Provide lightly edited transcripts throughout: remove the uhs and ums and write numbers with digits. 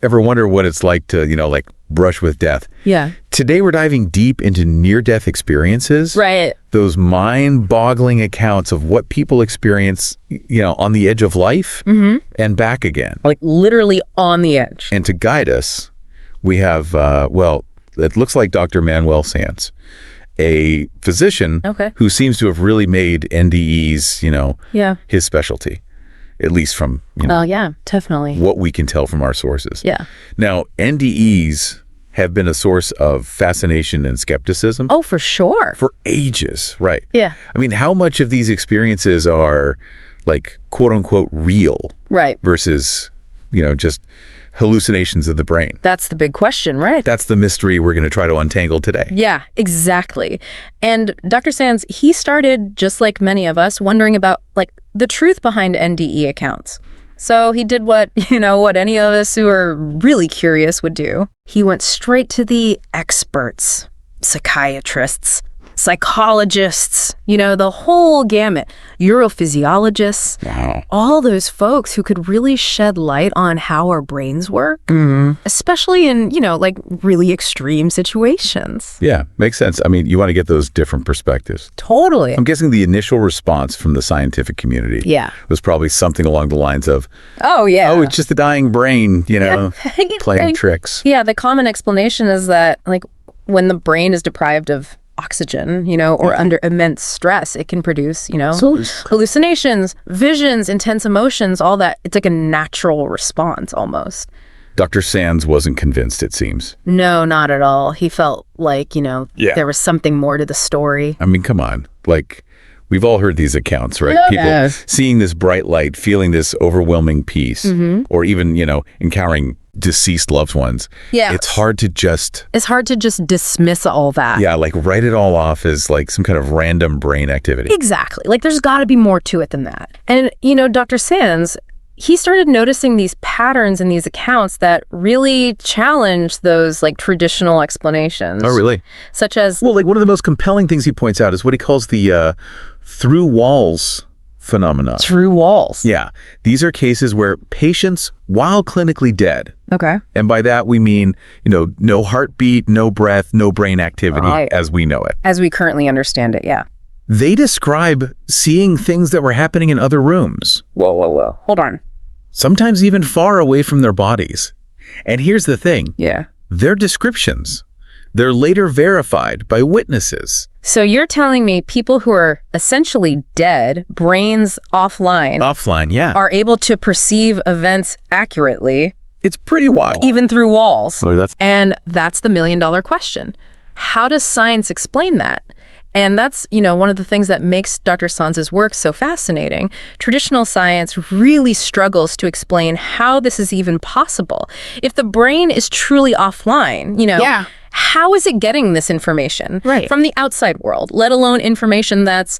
ever wonder what it's like to, like brush with death? Yeah. Today we're diving deep into near-death experiences. Right. Those mind-boggling accounts of what people experience, on the edge of life and back again. Like literally on the edge. And to guide us, we have, it looks like Dr. Manuel Sanz, a physician who seems to have really made NDEs, his specialty, at least from, yeah, definitely. what we can tell from our sources. Yeah. Now, NDEs have been a source of fascination and skepticism. Oh, for sure. For ages, right? Yeah. I mean, how much of these experiences are like quote unquote real? Right. Versus, just hallucinations of the brain? That's the big question, right? That's the mystery we're going to try to untangle today. Yeah, exactly. And Dr. Sanz, he started, just like many of us, wondering about the truth behind NDE accounts. So he did what any of us who are really curious would do. He went straight to the experts, psychiatrists, psychologists, the whole gamut, neurophysiologists, wow. All those folks who could really shed light on how our brains work, especially in, really extreme situations. Yeah, makes sense. I mean, you want to get those different perspectives. Totally. I'm guessing the initial response from the scientific community was probably something along the lines of, oh, yeah. Oh, it's just a dying brain, playing tricks. Yeah, the common explanation is that, when the brain is deprived of oxygen, or under immense stress, it can produce, hallucinations, visions, intense emotions, all that. It's like a natural response almost. Dr. Sanz wasn't convinced, it seems. No, not at all. He felt like, there was something more to the story. I mean, come on. We've all heard these accounts, right? Yeah. People seeing this bright light, feeling this overwhelming peace, or even, encountering deceased loved ones. Yeah. It's hard to just dismiss all that. Yeah, write it all off as some kind of random brain activity. Exactly. There's got to be more to it than that. And, Dr. Sanz, he started noticing these patterns in these accounts that really challenge those traditional explanations. Oh, really? Such as... Well, one of the most compelling things he points out is what he calls the through walls phenomena. Through walls. Yeah. These are cases where patients, while clinically dead, and by that we mean, no heartbeat, no breath, no brain activity as we know it. As we currently understand it, yeah. They describe seeing things that were happening in other rooms. Whoa. Hold on. Sometimes even far away from their bodies. And here's the thing. Yeah. Their descriptions, they're later verified by witnesses. So you're telling me people who are essentially dead, brains offline, yeah, are able to perceive events accurately. It's pretty wild. Even through walls. Oh, and that's the million-dollar question. How does science explain that? And that's, one of the things that makes Dr. Sanz's work so fascinating. Traditional science really struggles to explain how this is even possible. If the brain is truly offline, how is it getting this information from the outside world, let alone information that's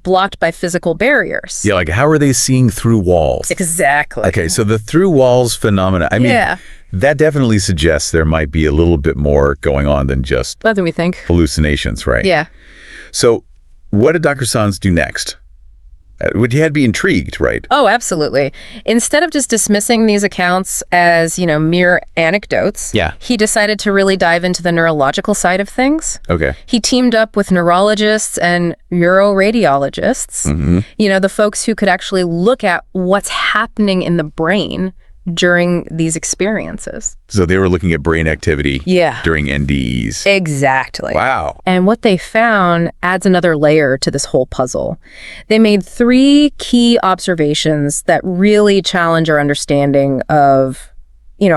blocked by physical barriers? Yeah, how are they seeing through walls? Exactly. Okay, so the through walls phenomena, I mean, that definitely suggests there might be a little bit more going on than just better than we think. Hallucinations, right? Yeah. So what did Dr. Sanz do next? He had to be intrigued, right? Oh, absolutely. Instead of just dismissing these accounts as, mere anecdotes, he decided to really dive into the neurological side of things. Okay. He teamed up with neurologists and neuroradiologists, the folks who could actually look at what's happening in the brain during these experiences. So they were looking at brain activity during NDEs. Exactly. Wow. And what they found adds another layer to this whole puzzle. They made 3 key observations that really challenge our understanding of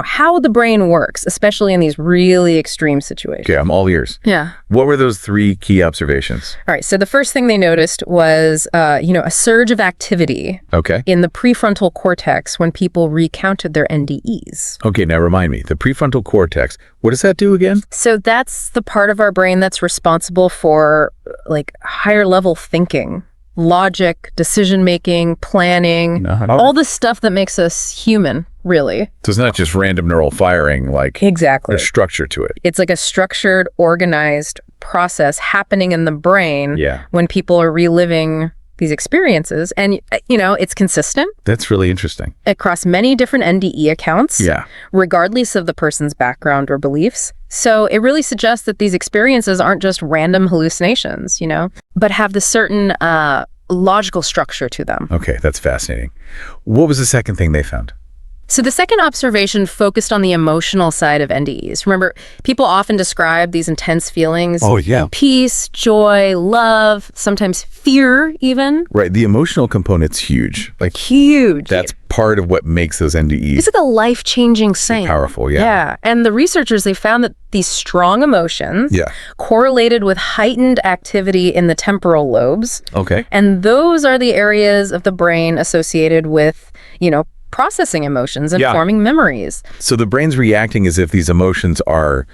how the brain works, especially in these really extreme situations. Okay, I'm all ears. Yeah. What were those 3 key observations? All right, so the first thing they noticed was, a surge of activity in the prefrontal cortex when people recounted their NDEs. Okay, now remind me, the prefrontal cortex, what does that do again? So that's the part of our brain that's responsible for, higher level thinking, logic, decision-making, planning, all the stuff that makes us human, really. So it's not just random neural firing, exactly. There's structure to it. It's a structured, organized process happening in the brain when people are reliving, these experiences. And, it's consistent. That's really interesting. Across many different NDE accounts, regardless of the person's background or beliefs. So it really suggests that these experiences aren't just random hallucinations, but have this certain logical structure to them. Okay, that's fascinating. What was the second thing they found? So the second observation focused on the emotional side of NDEs. Remember, people often describe these intense feelings. Oh, yeah. Peace, joy, love, sometimes fear even. Right. The emotional component's huge. Huge. That's part of what makes those NDEs. It's like a life-changing thing. Powerful, yeah. Yeah. And the researchers, they found that these strong emotions correlated with heightened activity in the temporal lobes. Okay. And those are the areas of the brain associated with, processing emotions and forming memories. So the brain's reacting as if these emotions are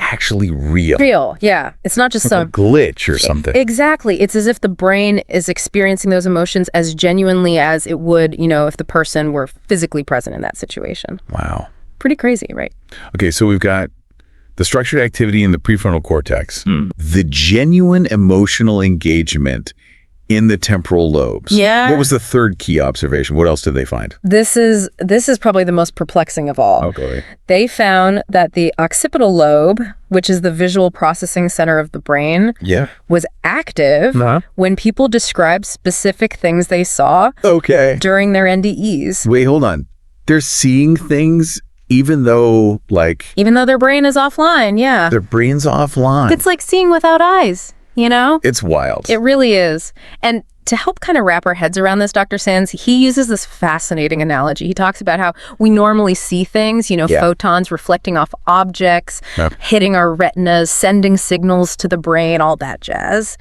actually real. Real, yeah. It's not just a glitch or something. Exactly. It's as if the brain is experiencing those emotions as genuinely as it would, if the person were physically present in that situation. Wow. Pretty crazy, right? Okay, so we've got the structured activity in the prefrontal cortex, the genuine emotional engagement in the temporal lobes. Yeah. What was the third key observation? What else did they find? This is probably the most perplexing of all. Okay. They found that the occipital lobe, which is the visual processing center of the brain, was active when people described specific things they saw during their NDEs. Wait, hold on. They're seeing things even though their brain is offline, their brain's offline. It's like seeing without eyes. It's wild. It really is. And to help kind of wrap our heads around this, Dr. Sanz, he uses this fascinating analogy. He talks about how we normally see things, photons reflecting off objects, hitting our retinas, sending signals to the brain, all that jazz.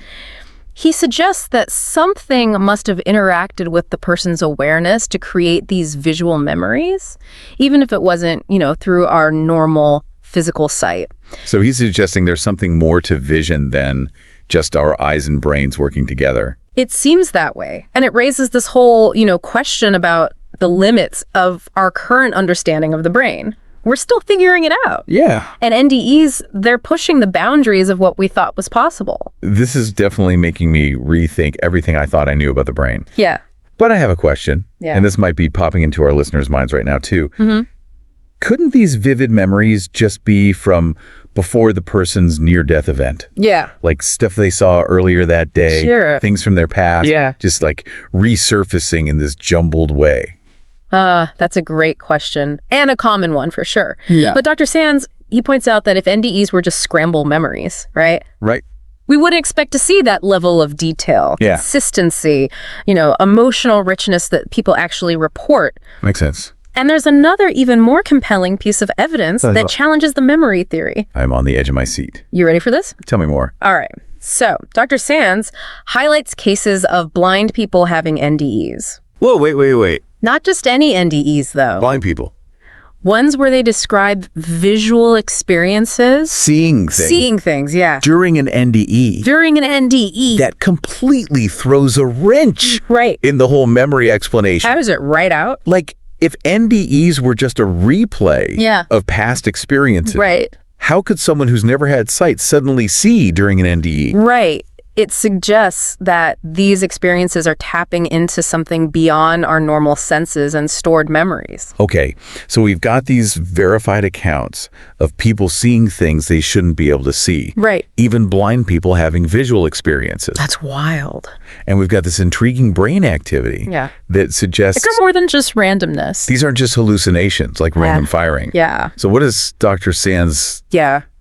He suggests that something must have interacted with the person's awareness to create these visual memories, even if it wasn't, through our normal physical sight. So he's suggesting there's something more to vision than just our eyes and brains working together. It seems that way. And it raises this whole, question about the limits of our current understanding of the brain. We're still figuring it out. Yeah. And NDEs, they're pushing the boundaries of what we thought was possible. This is definitely making me rethink everything I thought I knew about the brain. Yeah. But I have a question, and this might be popping into our listeners' minds right now too. Couldn't these vivid memories just be from before the person's near-death event? Yeah. Like stuff they saw earlier that day, things from their past, just resurfacing in this jumbled way. That's a great question, and a common one for sure. Yeah. But Dr. Sanz, he points out that if NDEs were just scrambled memories, right? Right. We wouldn't expect to see that level of detail, consistency, emotional richness that people actually report. Makes sense. And there's another even more compelling piece of evidence that challenges the memory theory. I'm on the edge of my seat. You ready for this? Tell me more. All right. So, Dr. Sanz highlights cases of blind people having NDEs. Whoa, wait. Not just any NDEs, though. Blind people. Ones where they describe visual experiences. Seeing things. Seeing things, yeah. During an NDE. During an NDE. That completely throws a wrench in the whole memory explanation. How is it right out? If NDEs were just a replay of past experiences, how could someone who's never had sight suddenly see during an NDE? Right. It suggests that these experiences are tapping into something beyond our normal senses and stored memories. Okay, so we've got these verified accounts of people seeing things they shouldn't be able to see. Right. Even blind people having visual experiences. That's wild. And we've got this intriguing brain activity that suggests... It's more than just randomness. These aren't just hallucinations like random firing. Yeah. So what does Dr. Sanz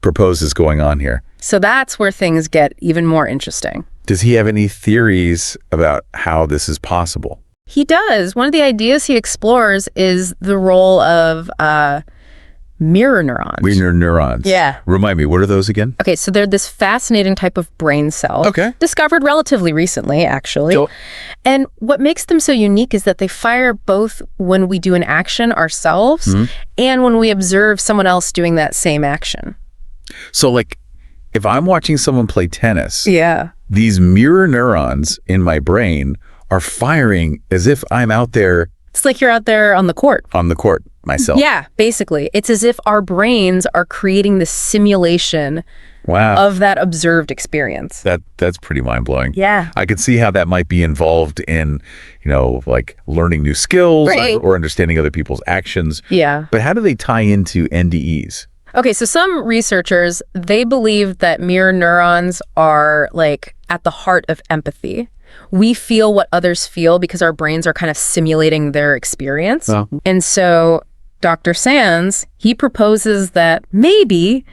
propose is going on here? So that's where things get even more interesting. Does he have any theories about how this is possible? He does. One of the ideas he explores is the role of mirror neurons. Mirror neurons. Yeah. Remind me, what are those again? Okay, so they're this fascinating type of brain cell. Okay. Discovered relatively recently, actually. So, and what makes them so unique is that they fire both when we do an action ourselves and when we observe someone else doing that same action. So if I'm watching someone play tennis, these mirror neurons in my brain are firing as if I'm out there It's like you're out there on the court. On the court, myself. Yeah, basically. It's as if our brains are creating the simulation of that observed experience. That's pretty mind-blowing. Yeah. I could see how that might be involved in, like learning new skills or understanding other people's actions. Yeah. But how do they tie into NDEs? Okay, so some researchers, they believe that mirror neurons are like at the heart of empathy. We feel what others feel because our brains are kind of simulating their experience. Oh. And so Dr. Sanz, he proposes that maybe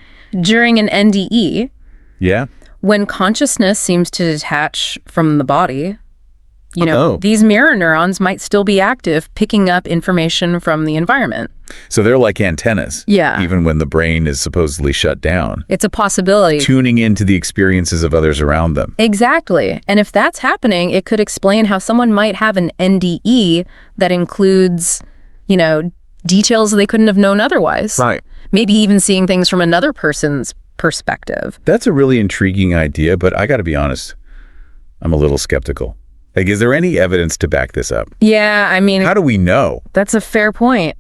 during an NDE, when consciousness seems to detach from the body, these mirror neurons might still be active, picking up information from the environment. So they're like antennas. Yeah. Even when the brain is supposedly shut down. It's a possibility. Tuning into the experiences of others around them. Exactly. And if that's happening, it could explain how someone might have an NDE that includes, details they couldn't have known otherwise. Right. Maybe even seeing things from another person's perspective. That's a really intriguing idea, but I got to be honest, I'm a little skeptical. Like, is there any evidence to back this up? Yeah, I mean... How do we know? That's a fair point.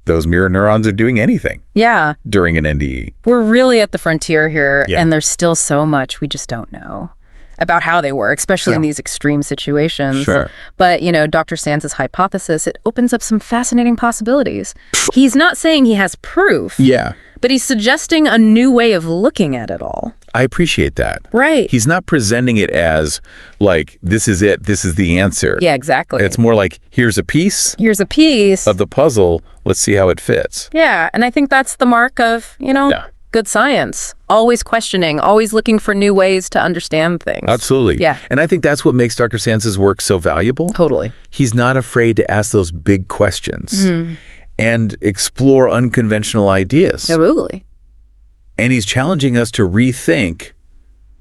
Those mirror neurons are doing anything. Yeah. During an NDE. We're really at the frontier here, and there's still so much we just don't know about how they work, especially in these extreme situations. Sure. But, Dr. Sanz's hypothesis, it opens up some fascinating possibilities. He's not saying he has proof. Yeah. But he's suggesting a new way of looking at it all. I appreciate that. Right. He's not presenting it as, like, this is it, this is the answer. Yeah, exactly. It's more like, here's a piece. Here's a piece. Of the puzzle. Let's see how it fits. Yeah, and I think that's the mark of, good science. Always questioning, always looking for new ways to understand things. Absolutely. Yeah. And I think that's what makes Dr. Sanz's work so valuable. Totally. He's not afraid to ask those big questions and explore unconventional ideas. Absolutely. And he's challenging us to rethink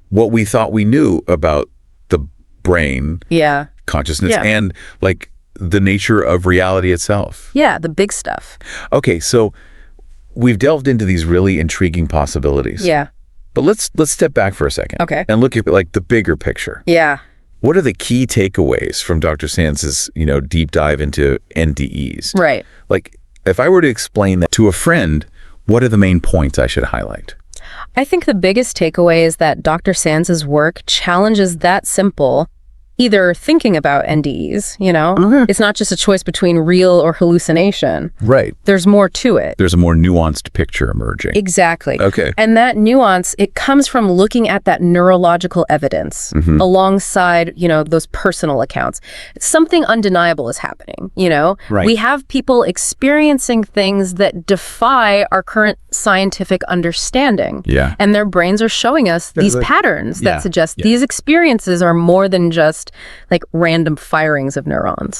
what we thought we knew about the brain, consciousness, and like the nature of reality itself. Yeah, the big stuff. Okay, so we've delved into these really intriguing possibilities. Yeah. But let's step back for a second. Okay. And look at like the bigger picture. Yeah. What are the key takeaways from Dr. Sanz's, deep dive into NDEs? Right. Like, if I were to explain that to a friend, what are the main points I should highlight? I think the biggest takeaway is that Dr. Sanz's work challenges that simple, either thinking about NDEs, it's not just a choice between real or hallucination. Right. There's more to it. There's a more nuanced picture emerging. Exactly. Okay. And that nuance, it comes from looking at that neurological evidence alongside, those personal accounts. Something undeniable is happening, Right. We have people experiencing things that defy our current scientific understanding. Yeah. And their brains are showing us these patterns that suggest these experiences are more than just like random firings of neurons.